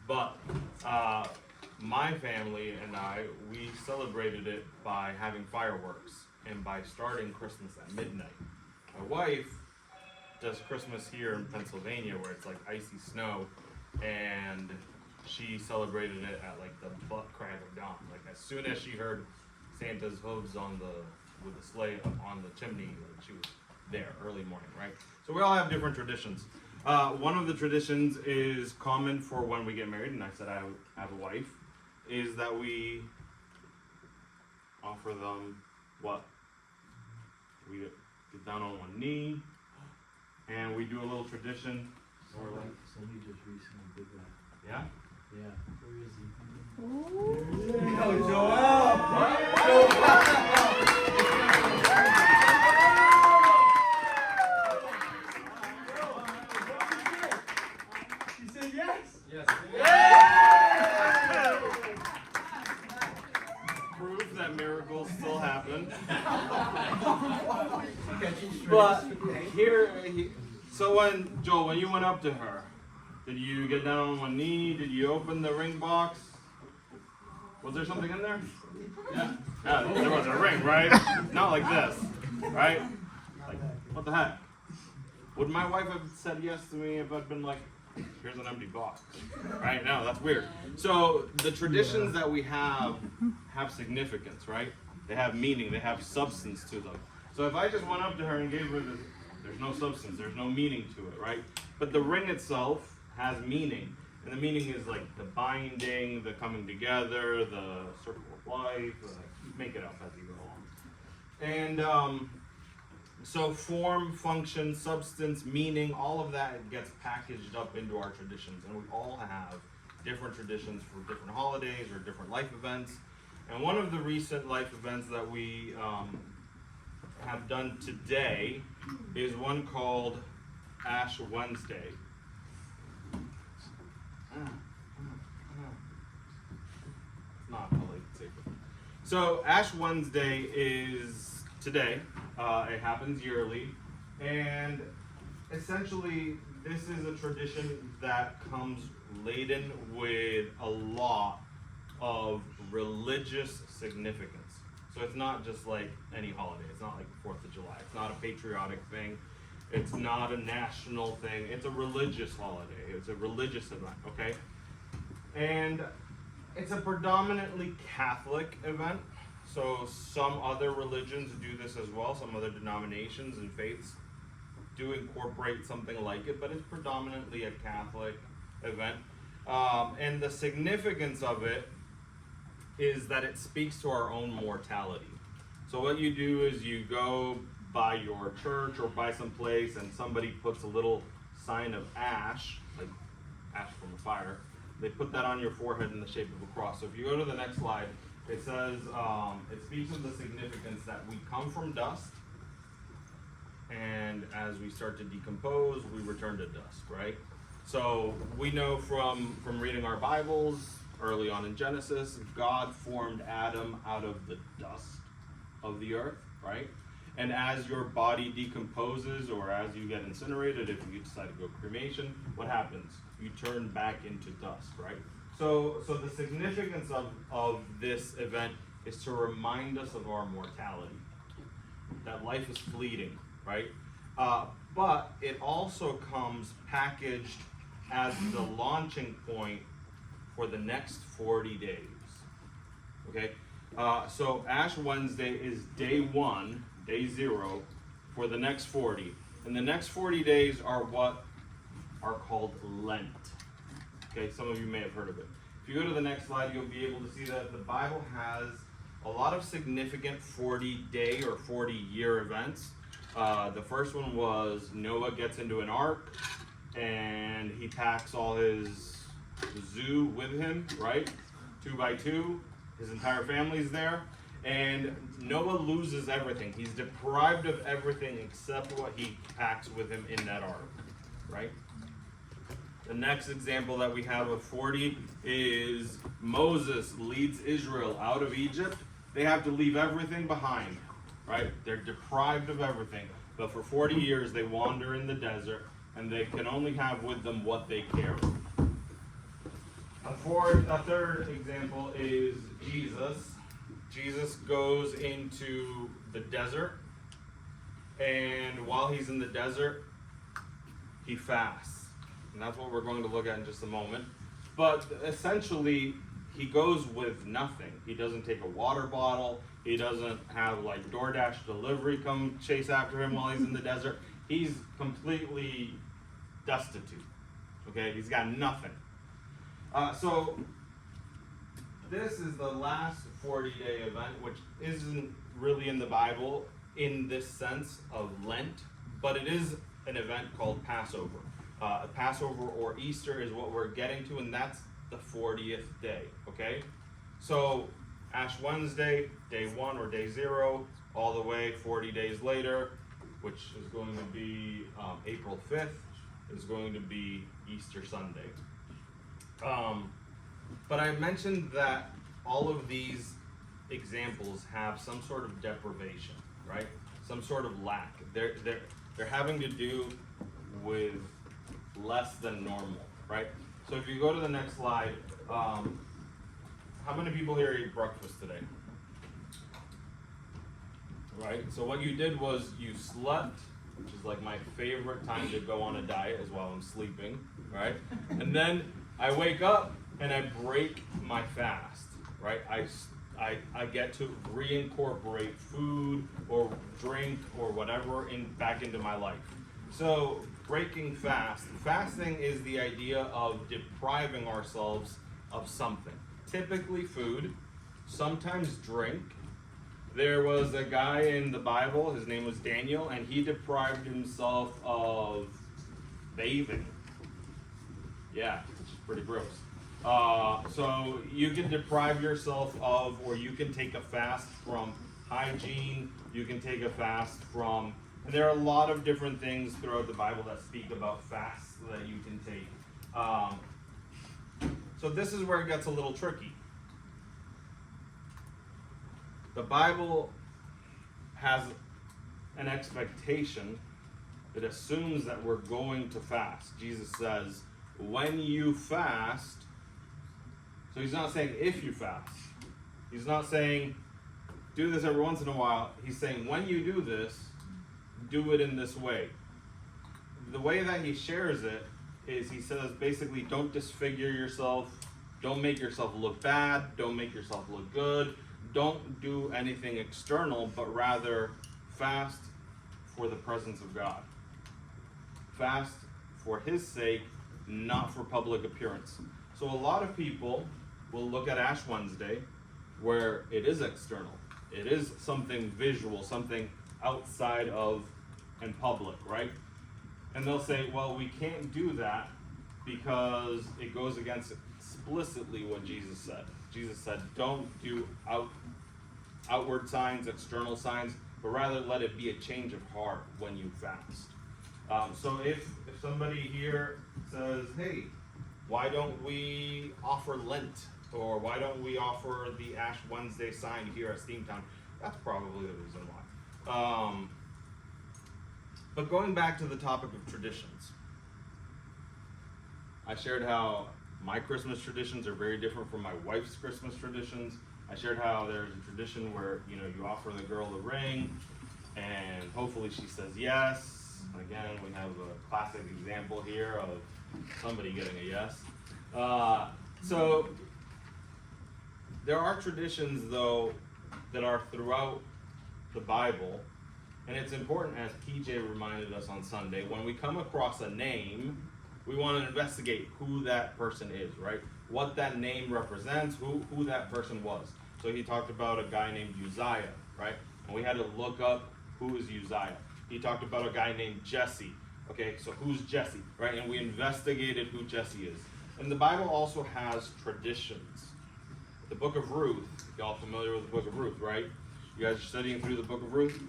But my family and I, we celebrated it by having fireworks and by starting Christmas at midnight. My wife does Christmas here in Pennsylvania where it's like icy snow, and she celebrated it at like the butt crack of dawn. Like as soon as she heard Santa's hooves with the sleigh on the chimney, like she was there early morning, right? So we all have different traditions. One of the traditions is common for when we get married, and I said I have a wife, is that we offer them what? We get down on one knee, and we do a little tradition. Somebody just recently did that. Yeah? Yeah. Where is he? Oh, Joel! She said yes. Yes. Proof that miracles still happen. But So when you went up to her, did you get down on one knee? Did you open the ring box? Was there something in there? Yeah. Yeah, there was a ring, right? Not like this, right? Like, what the heck? Would my wife have said yes to me if I'd been like, here's an empty box? Right? No, that's weird. So the traditions that we have significance, right? They have meaning, they have substance to them. So if I just went up to her and gave her this, there's no substance, there's no meaning to it, right? But the ring itself has meaning. And the meaning is like the binding, the coming together, the circle of life, make it up as you go along. And so form, function, substance, meaning, all of that gets packaged up into our traditions. And we all have different traditions for different holidays or different life events. And one of the recent life events that we have done today is one called Ash Wednesday. Not really safe. So Ash Wednesday is today. It happens yearly, and essentially this is a tradition that comes laden with a lot of religious significance. So it's not just like any holiday. It's not like the 4th of July. It's not a patriotic thing. It's not a national thing. It's a religious holiday. It's a religious event, okay? And it's a predominantly Catholic event. So some other religions do this as well. Some other denominations and faiths do incorporate something like it, but it's predominantly a Catholic event. And the significance of it is that it speaks to our own mortality. So what you do is you go by your church or by some place and somebody puts a little sign of ash, like ash from a fire. They put that on your forehead in the shape of a cross. So if you go to the next slide, it says, it speaks of the significance that we come from dust, and as we start to decompose, we return to dust, right? So we know from reading our Bibles, early on in Genesis, God formed Adam out of the dust of the earth, right? And as your body decomposes or as you get incinerated, if you decide to go cremation, what happens? You turn back into dust, right? So the significance of this event is to remind us of our mortality, that life is fleeting, right? But it also comes packaged as the launching point for the next 40 days, okay? So Ash Wednesday is day 1, day 0, for the next 40. And the next 40 days are what are called Lent. Okay, some of you may have heard of it. If you go to the next slide, you'll be able to see that the Bible has a lot of significant 40-day or 40-year events. The first one was Noah gets into an ark, and he packs all his zoo with him, right? 2 by 2. His entire family's there. And Noah loses everything. He's deprived of everything except what he packs with him in that ark, right? The next example that we have of 40 is Moses leads Israel out of Egypt. They have to leave everything behind, right? They're deprived of everything. But for 40 years, they wander in the desert, and they can only have with them what they carry. A third example is Jesus. Jesus goes into the desert, and while he's in the desert, he fasts. And that's what we're going to look at in just a moment. But essentially, he goes with nothing. He doesn't take a water bottle. He doesn't have like DoorDash delivery come chase after him while he's in the desert. He's completely destitute. Okay, he's got nothing. So this is the last 40-day event, which isn't really in the Bible in this sense of Lent, but it is an event called Passover. Passover or Easter is what we're getting to, and that's the 40th day, okay? So Ash Wednesday, day 1 or day 0, all the way 40 days later, which is going to be April 5th, is going to be Easter Sunday. But I mentioned that all of these examples have some sort of deprivation, right? Some sort of lack. They're having to do with less than normal, right? So if you go to the next slide, how many people here ate breakfast today? Right, so what you did was you slept, which is like my favorite time to go on a diet is while I'm sleeping, right? And then I wake up and I break my fast, right? I get to reincorporate food or drink or whatever back into my life. So breaking fasting is the idea of depriving ourselves of something. Typically food, sometimes drink. There was a guy in the Bible, his name was Daniel, and he deprived himself of bathing. Yeah, which is pretty gross. So you can deprive yourself of, or you can take a fast from hygiene, you can take a fast from, and there are a lot of different things throughout the Bible that speak about fasts that you can take. So this is where it gets a little tricky. The Bible has an expectation that assumes that we're going to fast. Jesus says, when you fast, so he's not saying if you fast. He's not saying do this every once in a while. He's saying when you do this, do it in this way. The way that he shares it is he says basically don't disfigure yourself, don't make yourself look bad, don't make yourself look good, don't do anything external, but rather fast for the presence of God. Fast for his sake, not for public appearance. So a lot of people will look at Ash Wednesday where it is external. It is something visual, something outside of and public, right? And they'll say, well, we can't do that because it goes against explicitly what Jesus said. Jesus said, don't do outward signs, external signs, but rather let it be a change of heart when you fast. So if somebody here says, hey, why don't we offer Lent? Or why don't we offer the Ash Wednesday sign here at Steamtown? That's probably the reason why. But going back to the topic of traditions, I shared how my Christmas traditions are very different from my wife's Christmas traditions. I shared how there's a tradition where, you offer the girl the ring, and hopefully she says yes. Again, we have a classic example here of somebody getting a yes. So there are traditions, though, that are throughout the Bible, and it's important, as PJ reminded us on Sunday, when we come across a name, we want to investigate who that person is, right? What that name represents, who that person was. So he talked about a guy named Uzziah, right? And we had to look up who is Uzziah. He talked about a guy named Jesse. Okay, so who's Jesse, right? And we investigated who Jesse is. And the Bible also has traditions. The book of Ruth, y'all familiar with the book of Ruth, right? You guys are studying through the book of Ruth?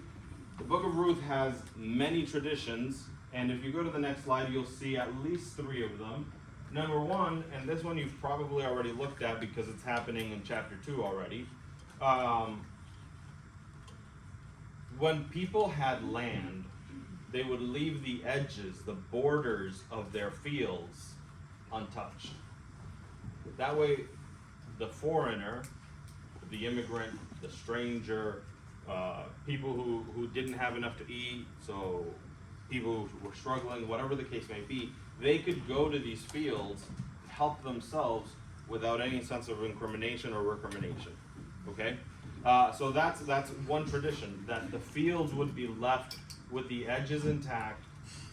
The book of Ruth has many traditions, and if you go to the next slide, you'll see at least 3 of them. Number 1, and this one you've probably already looked at because it's happening in chapter 2 already. When people had land, they would leave the edges, the borders of their fields untouched. That way, the foreigner, the immigrant, the stranger, people who didn't have enough to eat, so people who were struggling, whatever the case may be, they could go to these fields, help themselves without any sense of incrimination or recrimination. Okay? So that's one tradition, that the fields would be left with the edges intact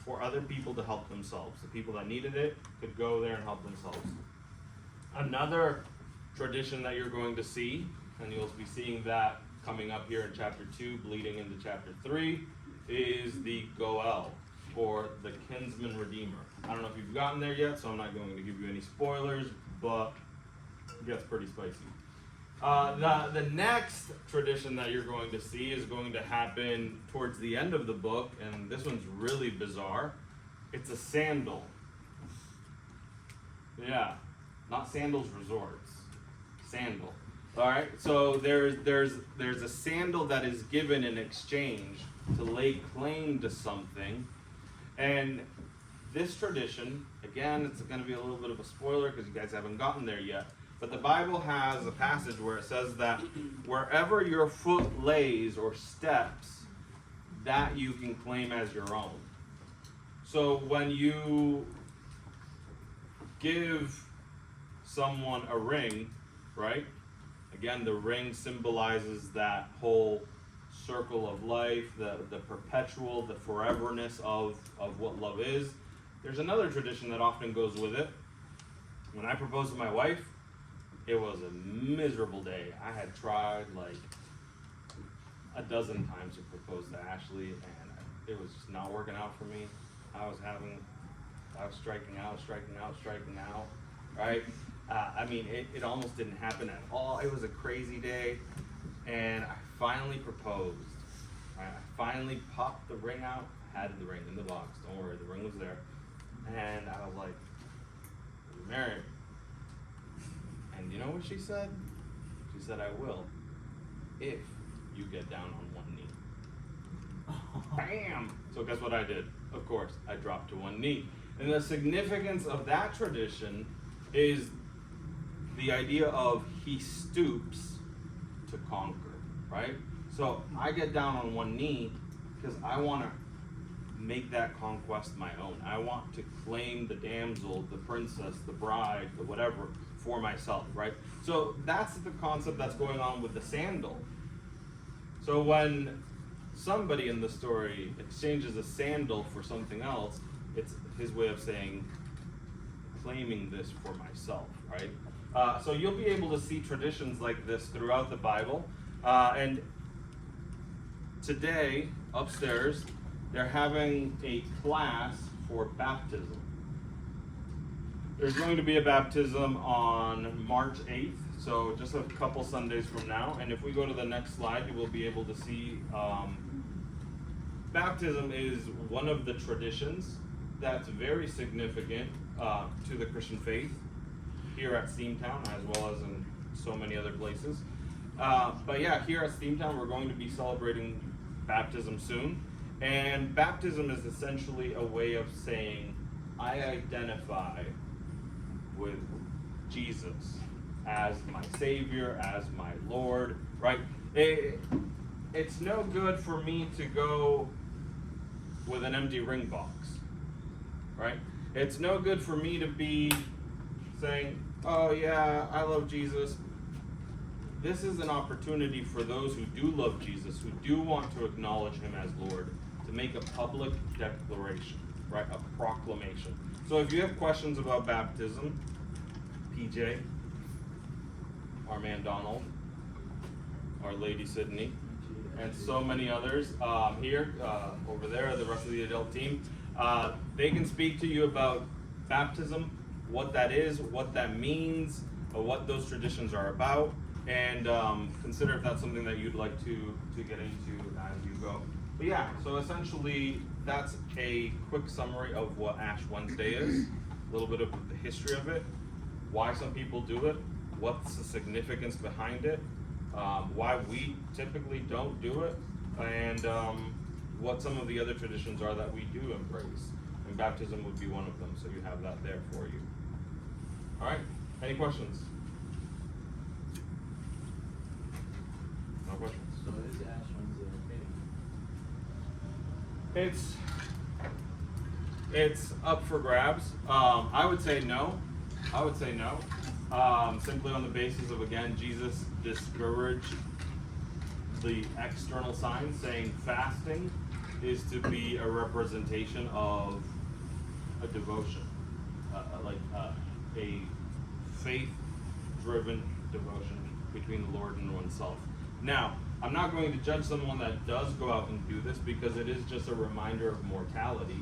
for other people to help themselves. The people that needed it could go there and help themselves. Another tradition that you're going to see, and you'll be seeing that coming up here in chapter 2, bleeding into chapter 3, is the Goel, or the kinsman redeemer. I don't know if you've gotten there yet, so I'm not going to give you any spoilers, but it gets pretty spicy. The next tradition that you're going to see is going to happen towards the end of the book, and this one's really bizarre. It's a sandal. Yeah, not Sandals Resorts. Sandal. All right. So there's a sandal that is given in exchange to lay claim to something, and this tradition, again, it's going to be a little bit of a spoiler because you guys haven't gotten there yet. But the Bible has a passage where it says that wherever your foot lays or steps, that you can claim as your own. So when you give someone a ring, right? Again, the ring symbolizes that whole circle of life, the perpetual, the foreverness of what love is. There's another tradition that often goes with it. When I proposed to my wife, it was a miserable day. I had tried like a dozen times to propose to Ashley, and it was just not working out for me. I was striking out, right? I mean, it almost didn't happen at all. It was a crazy day, and I finally proposed. I finally popped the ring out. I had the ring in the box. Don't worry, the ring was there. And I was like, "We're married." And you know what she said? She said, "I will, if you get down on one knee." Bam! So guess what I did? Of course, I dropped to one knee. And the significance of that tradition is the idea of he stoops to conquer, right? So I get down on one knee because I want to make that conquest my own. I want to claim the damsel, the princess, the bride, the whatever for myself, right? So that's the concept that's going on with the sandal. So when somebody in the story exchanges a sandal for something else, it's his way of saying, claiming this for myself, right? So you'll be able to see traditions like this throughout the Bible. And today, upstairs, they're having a class for baptism. There's going to be a baptism on March 8th, so just a couple Sundays from now. And if we go to the next slide, you will be able to see baptism is one of the traditions that's very significant to the Christian faith here at Steamtown, as well as in so many other places. But yeah, here at Steamtown, we're going to be celebrating baptism soon. And baptism is essentially a way of saying, I identify with Jesus as my Savior, as my Lord, right? It's no good for me to go with an empty ring box, right? It's no good for me to be saying, oh yeah, I love Jesus. This is an opportunity for those who do love Jesus, who do want to acknowledge him as Lord, to make a public declaration, right? A proclamation. So if you have questions about baptism, PJ, our man Donald, our lady Sydney, and so many others here, over there, the rest of the adult team, they can speak to you about baptism, what that is, what that means, what those traditions are about, and consider if that's something that you'd like to get into as you go. But yeah, so essentially that's a quick summary of what Ash Wednesday is, a little bit of the history of it, why some people do it, what's the significance behind it, why we typically don't do it, and what some of the other traditions are that we do embrace. And baptism would be one of them, so you have that there for you. All right, Any questions? No questions. So is Ash Wednesday okay? It's up for grabs. I would say no. Simply on the basis of, again, Jesus discouraged the external signs, saying fasting is to be a representation of a devotion, a faith-driven devotion between the Lord and oneself. Now, I'm not going to judge someone that does go out and do this, because it is just a reminder of mortality,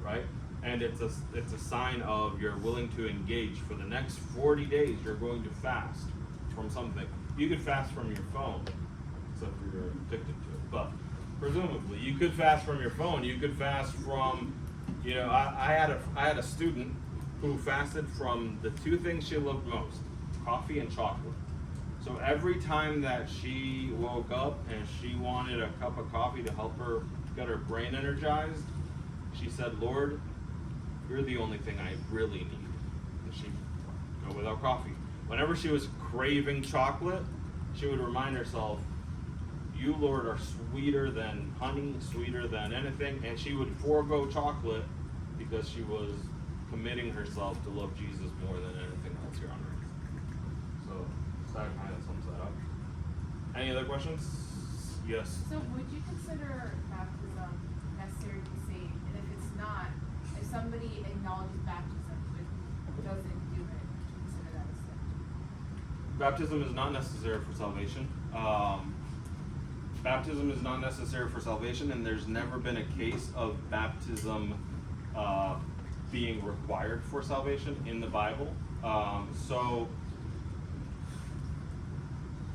right? And it's a sign of you're willing to engage. For the next 40 days, you're going to fast from something. You could fast from your phone, except for you're addicted to it. But presumably, you could fast from your phone. You could fast from, I had a student who fasted from the two things she loved most: coffee and chocolate. So every time that she woke up and she wanted a cup of coffee to help her get her brain energized, she said, "Lord, you're the only thing I really need." And she'd go without coffee. Whenever she was craving chocolate, she would remind herself, "You, Lord, are sweeter than honey, sweeter than anything." And she would forego chocolate because she was committing herself to love Jesus more than anything else here on earth. So that kind of sums that up. Any other questions? Yes. So would you consider baptism necessary to be saved? And if it's not, if somebody acknowledges baptism but doesn't do it, consider that a sin? Baptism is not necessary for salvation. Baptism is not necessary for salvation, and there's never been a case of baptism being required for salvation in the Bible. So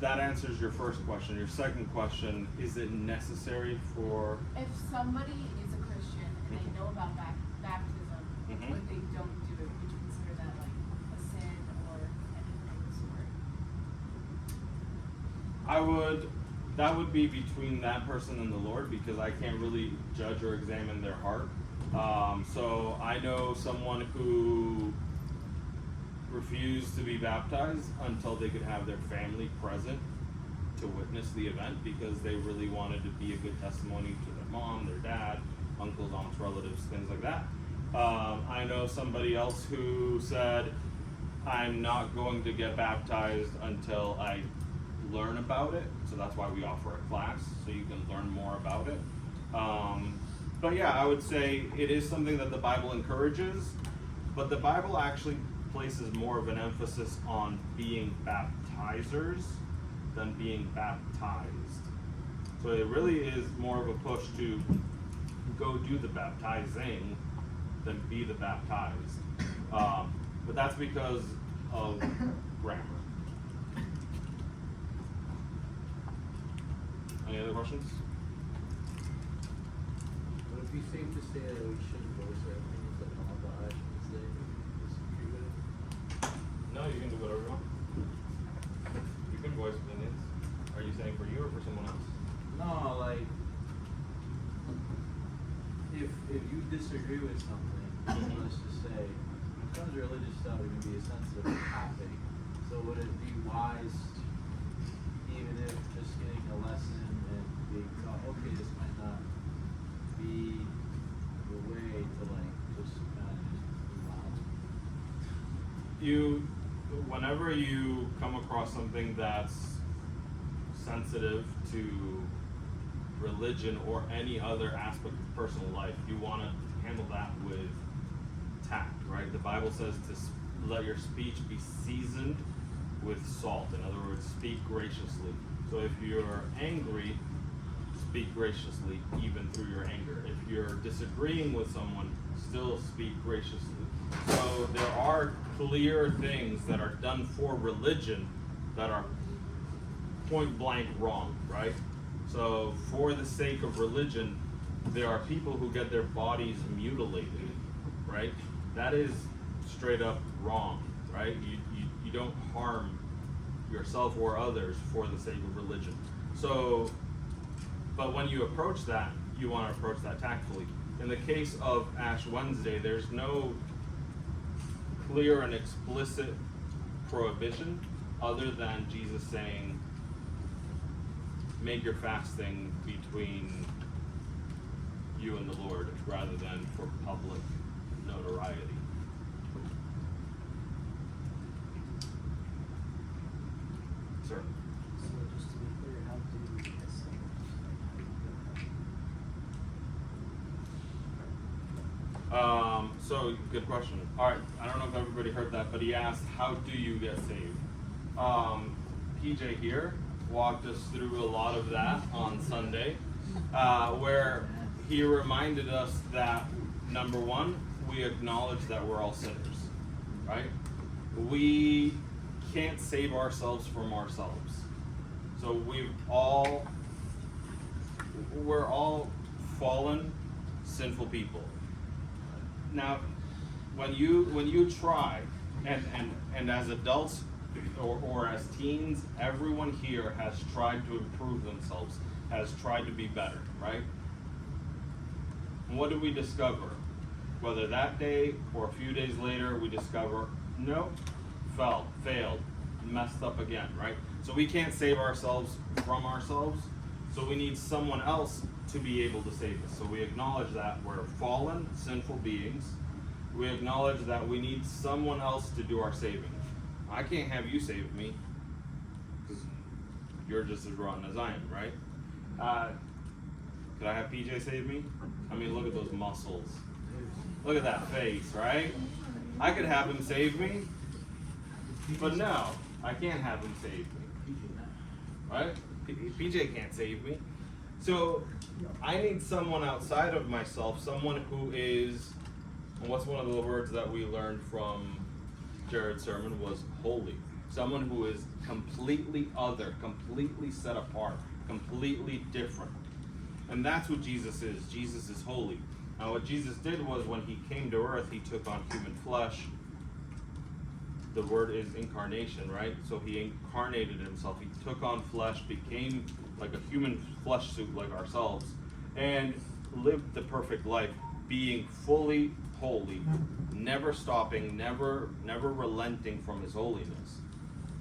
that answers your first question. Your second question, is it necessary for... If somebody is a Christian and they know about baptism, but they don't do it, would you consider that like a sin or anything of the sort? That would be between that person and the Lord, because I can't really judge or examine their heart. So I know someone who refused to be baptized until they could have their family present to witness the event, because they really wanted to be a good testimony to their mom, their dad, uncles, aunts, relatives, things like that. I know somebody else who said, "I'm not going to get baptized until I learn about it." So that's why we offer a class, so you can learn more about it. But yeah, I would say it is something that the Bible encourages, but the Bible actually places more of an emphasis on being baptizers than being baptized. So it really is more of a push to go do the baptizing than be the baptized. But that's because of grammar. Any other questions? Would it be safe to say that we shouldn't voice our opinions that come up about Ash Wednesday if we disagree with it? No, you can do whatever you want. You can voice opinions. Are you saying for you or for someone else? No, like, if you disagree with something, let's just say, when it comes to religious stuff, it can be a sensitive topic. So would it be wise, even if just getting a lesson and being taught, okay, this might not be the way to like just kind of just move on? Whenever you come across something that's sensitive to religion or any other aspect of personal life, you want to handle that with tact, right? The Bible says to let your speech be seasoned with salt. In other words, speak graciously. So if you're angry, speak graciously even through your anger. If you're disagreeing with someone, still speak graciously. So there are clear things that are done for religion that are point blank wrong, right? So for the sake of religion, there are people who get their bodies mutilated, right? That is straight up wrong, right? You don't harm yourself or others for the sake of religion. So, but when you approach that, you want to approach that tactfully. In the case of Ash Wednesday, there's no clear and explicit prohibition other than Jesus saying, make your fasting between you and the Lord rather than for public notoriety. Sir. So just to be clear, how do you get saved? So good question. All right, I don't know if everybody heard that, but he asked, how do you get saved? PJ here walked us through a lot of that on Sunday, where he reminded us that, number one, we acknowledge that we're all sinners, right? We can't save ourselves from ourselves. So we're all fallen, sinful people. Now, when you try, and as adults or as teens, everyone here has tried to improve themselves, has tried to be better, right? And what do we discover? Whether that day or a few days later, we discover, nope, failed, messed up again, right? So we can't save ourselves from ourselves, so we need someone else to be able to save us. So we acknowledge that we're fallen, sinful beings. We acknowledge that we need someone else to do our saving. I can't have you save me, because you're just as rotten as I am, right? Could I have PJ save me? I mean, look at those muscles. Look at that face, right? I could have him save me, but no, I can't have him save me, right? PJ can't save me. So I need someone outside of myself, someone who is, and what's one of the words that we learned from Jared's sermon was holy. Someone who is completely other, completely set apart, completely different. And that's what Jesus is. Jesus is holy. Now what Jesus did was when he came to earth, he took on human flesh. The word is incarnation, right? So he incarnated himself. He took on flesh, became like a human flesh suit like ourselves, and lived the perfect life, being fully holy, never stopping, never relenting from his holiness,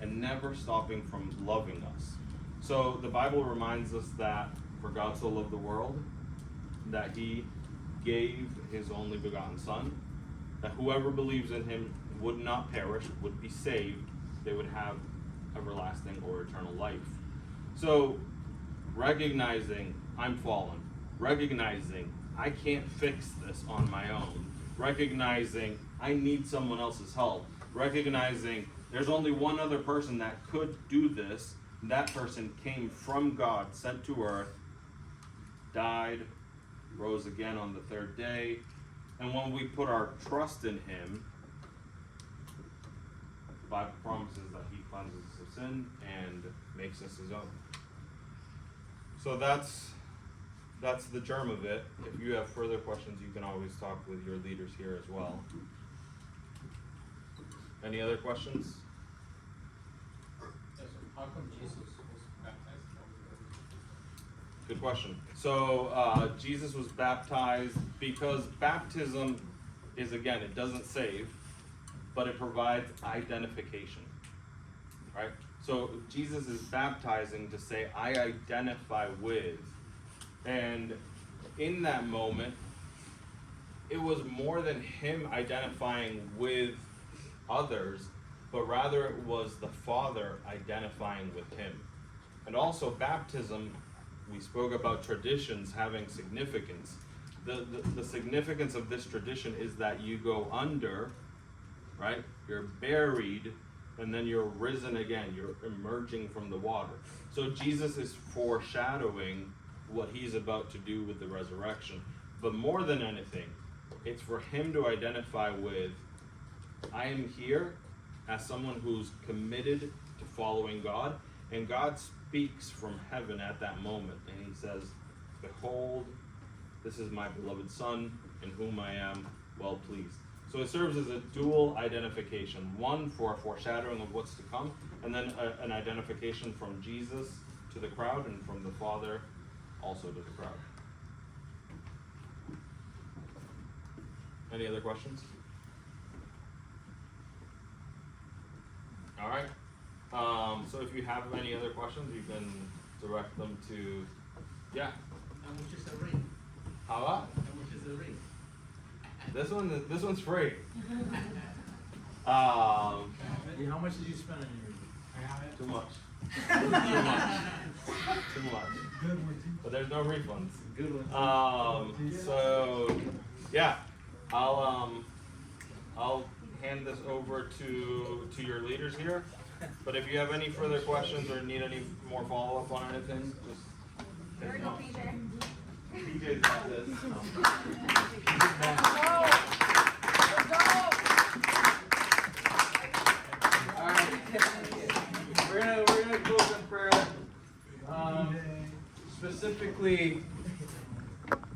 and never stopping from loving us. So the Bible reminds us that for God so loved the world, that he gave his only begotten Son, that whoever believes in him would not perish, would be saved, they would have everlasting or eternal life. So recognizing I'm fallen, recognizing I can't fix this on my own, recognizing I need someone else's help, recognizing there's only one other person that could do this, that person came from God, sent to earth, died, rose again on the third day, and when we put our trust in him, the Bible promises that he cleanses us of sin and makes us his own. So that's the germ of it. If you have further questions, you can always talk with your leaders here as well. Any other questions? How come Jesus was baptized? Good question. So Jesus was baptized because baptism is, again, it doesn't save, but it provides identification, right? So Jesus is baptizing to say, I identify with. And in that moment, it was more than him identifying with others, but rather it was the Father identifying with him. And also baptism, we spoke about traditions having significance. The significance of this tradition is that you go under, right? You're buried, and then you're risen again. You're emerging from the water. So Jesus is foreshadowing what he's about to do with the resurrection. But more than anything, it's for him to identify with, I am here as someone who's committed to following God, and God speaks from heaven at that moment, and he says, behold, this is my beloved Son, in whom I am well pleased. So it serves as a dual identification, one for a foreshadowing of what's to come, and then an identification from Jesus to the crowd, and from the Father also to the crowd. Any other questions? All right. so if you have any other questions, you can direct them to, yeah. How much is the ring? How about? How much is the ring? This one's free. Yeah, how much did you spend on your? I have it. Too much. Too much. Too much. Good one. Uh, But there's no refunds. Good one. So yeah, I'll hand this over to your leaders here. But if you have any further questions or need any more follow up on anything, just There we go, PJ. PJ's got this. Alright. We're gonna close in prayer. Specifically,